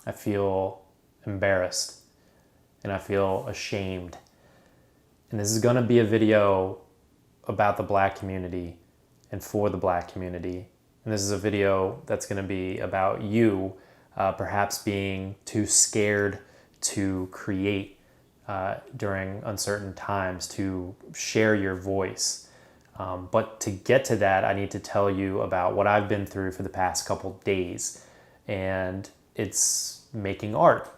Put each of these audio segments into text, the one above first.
I feel embarrassed, and I feel ashamed. And this is going to be a video about the Black community and for the Black community. And this is a video that's going to be about you perhaps being too scared to create during uncertain times, to share your voice. But to get to that, I need to tell you about what I've been through for the past couple days. And it's making art.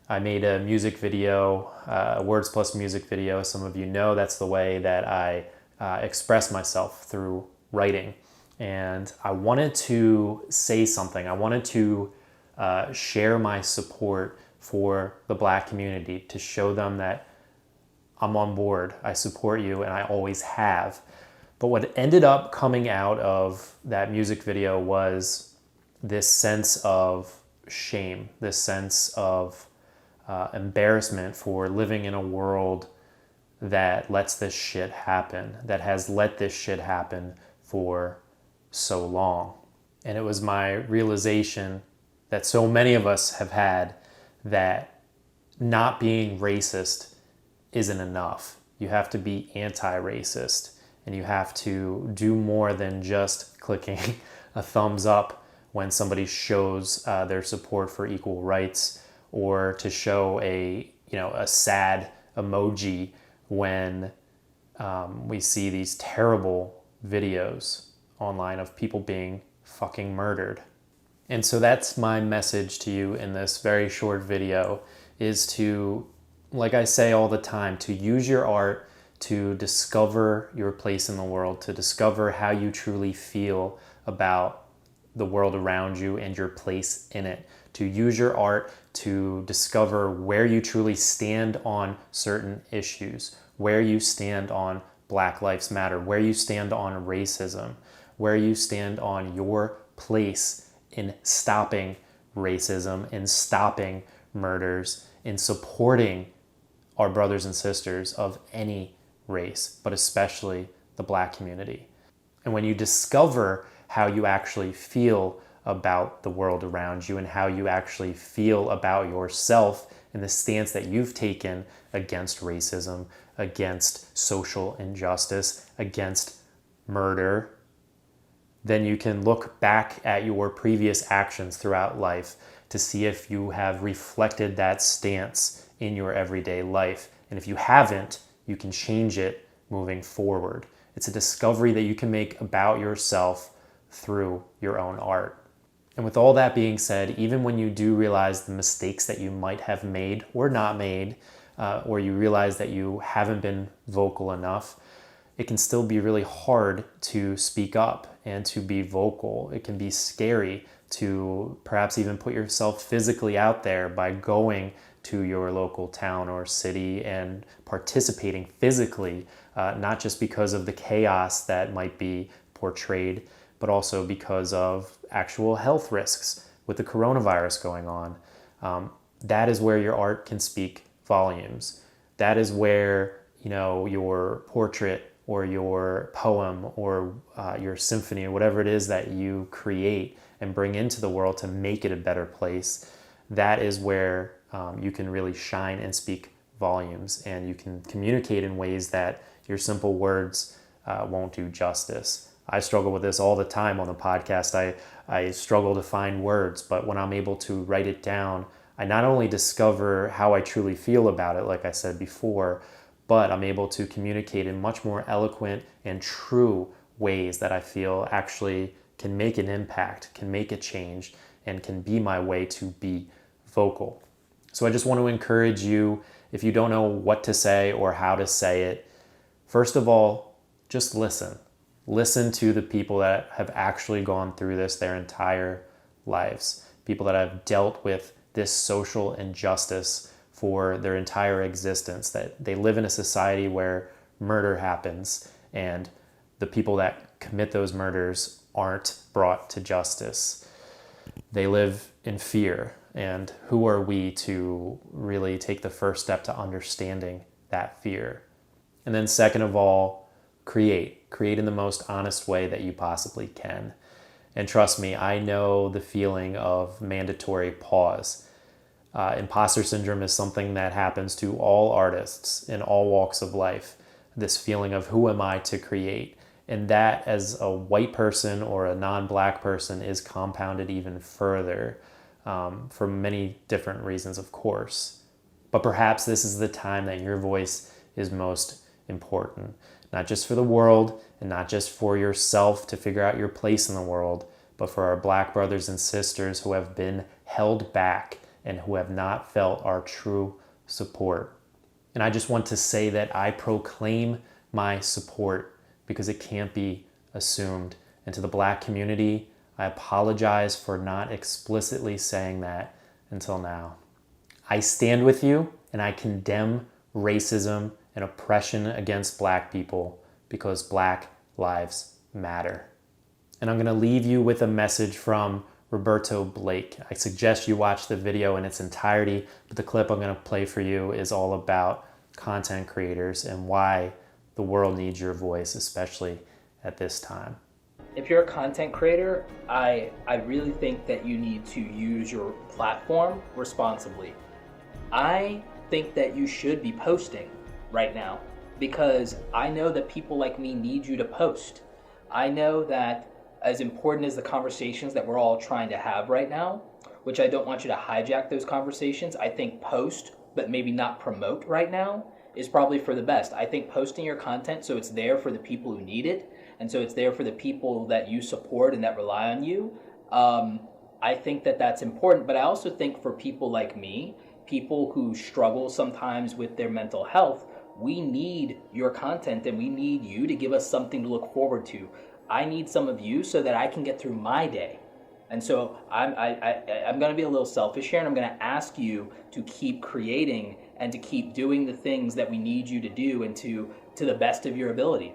I made a music video, a words plus music video. Some of you know that's the way that I express myself, through writing. And I wanted to say something. I wanted to share my support for the Black community, to show them that I'm on board, I support you, and I always have. But what ended up coming out of that music video was this sense of shame, this sense of embarrassment for living in a world that lets this shit happen, that has let this shit happen for so long. And it was my realization that so many of us have had, that not being racist isn't enough. You have to be anti-racist, and you have to do more than just clicking a thumbs up when somebody shows their support for equal rights, or to show a sad emoji when we see these terrible videos online of people being fucking murdered. And so that's my message to you in this very short video, is to, like I say all the time, to use your art to discover your place in the world, to discover how you truly feel about the world around you and your place in it, to use your art to discover where you truly stand on certain issues, where you stand on Black Lives Matter, where you stand on racism, where you stand on your place in stopping racism, in stopping murders, in supporting our brothers and sisters of any race, but especially the Black community. And when you discover how you actually feel about the world around you, and how you actually feel about yourself and the stance that you've taken against racism, against social injustice, against murder, then you can look back at your previous actions throughout life to see if you have reflected that stance in your everyday life. And if you haven't, you can change it moving forward. It's a discovery that you can make about yourself through your own art. And with all that being said, even when you do realize the mistakes that you might have made or not made, or you realize that you haven't been vocal enough, it can still be really hard to speak up and to be vocal. It can be scary to perhaps even put yourself physically out there by going to your local town or city and participating physically, not just because of the chaos that might be portrayed, but also because of actual health risks with the coronavirus going on. That is where your art can speak volumes. That is where, your portrait or your poem or your symphony or whatever it is that you create and bring into the world to make it a better place, that is where you can really shine and speak volumes, and you can communicate in ways that your simple words won't do justice. I struggle with this all the time on the podcast. I struggle to find words, but when I'm able to write it down, I not only discover how I truly feel about it, like I said before, but I'm able to communicate in much more eloquent and true ways that I feel actually can make an impact, can make a change, and can be my way to be vocal. So I just want to encourage you, if you don't know what to say or how to say it, first of all, just listen. Listen to the people that have actually gone through this their entire lives, people that have dealt with this social injustice for their entire existence, that they live in a society where murder happens and the people that commit those murders aren't brought to justice. They live in fear. And who are we to really take the first step to understanding that fear? And then second of all, create in the most honest way that you possibly can. And trust me, I know the feeling of mandatory pause. Imposter syndrome is something that happens to all artists in all walks of life. This feeling of who am I to create? And that, as a white person or a non-black person, is compounded even further for many different reasons, of course. But perhaps this is the time that your voice is most important, not just for the world and not just for yourself to figure out your place in the world, but for our black brothers and sisters who have been held back and who have not felt our true support. And I just want to say that I proclaim my support because it can't be assumed. And to the black community, I apologize for not explicitly saying that until now. I stand with you and I condemn racism and oppression against black people because Black Lives Matter. And I'm going to leave you with a message from Roberto Blake. I suggest you watch the video in its entirety, but the clip I'm going to play for you is all about content creators and why the world needs your voice, especially at this time. If you're a content creator, I really think that you need to use your platform responsibly. I think that you should be posting right now because I know that people like me need you to post. I know that as important as the conversations that we're all trying to have right now, which I don't want you to hijack those conversations, I think post, but maybe not promote right now, is probably for the best. I think posting your content so it's there for the people who need it, and so it's there for the people that you support and that rely on you, I think that that's important. But I also think for people like me, people who struggle sometimes with their mental health, we need your content and we need you to give us something to look forward to. I need some of you so that I can get through my day. And so I'm going to be a little selfish here, and I'm going to ask you to keep creating and to keep doing the things that we need you to do, and to the best of your ability,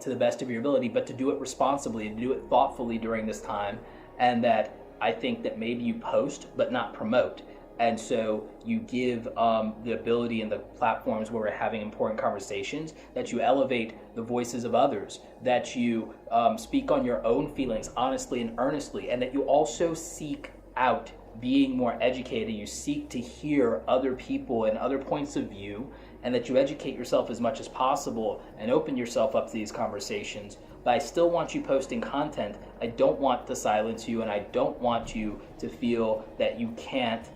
but to do it responsibly, to do it thoughtfully during this time. And that I think that maybe you post but not promote. And so you give the ability in the platforms where we're having important conversations, that you elevate the voices of others, that you speak on your own feelings honestly and earnestly, and that you also seek out being more educated. You seek to hear other people and other points of view, and that you educate yourself as much as possible and open yourself up to these conversations. But I still want you posting content. I don't want to silence you, and I don't want you to feel that you can't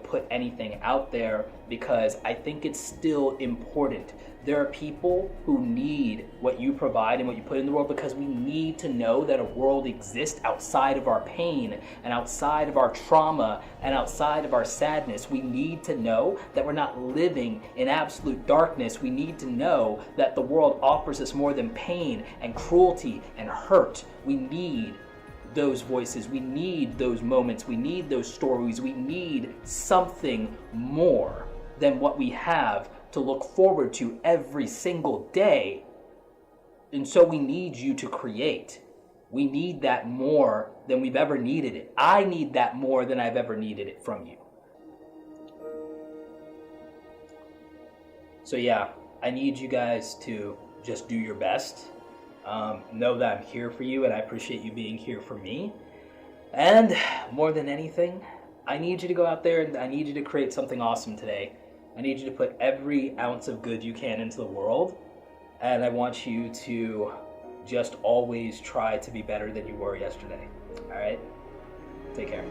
put anything out there, because I think it's still important. There are people who need what you provide and what you put in the world, because we need to know that a world exists outside of our pain and outside of our trauma and outside of our sadness. We need to know that we're not living in absolute darkness. We need to know that the world offers us more than pain and cruelty and hurt. We need those voices, we need those moments, we need those stories, we need something more than what we have to look forward to every single day. And so we need you to create. We need that more than we've ever needed it. I need that more than I've ever needed it from you. So yeah, I need you guys to just do your best. Know that I'm here for you, and I appreciate you being here for me. And more than anything, I need you to go out there and I need you to create something awesome today. I need you to put every ounce of good you can into the world, and I want you to just always try to be better than you were yesterday. All right? Take care.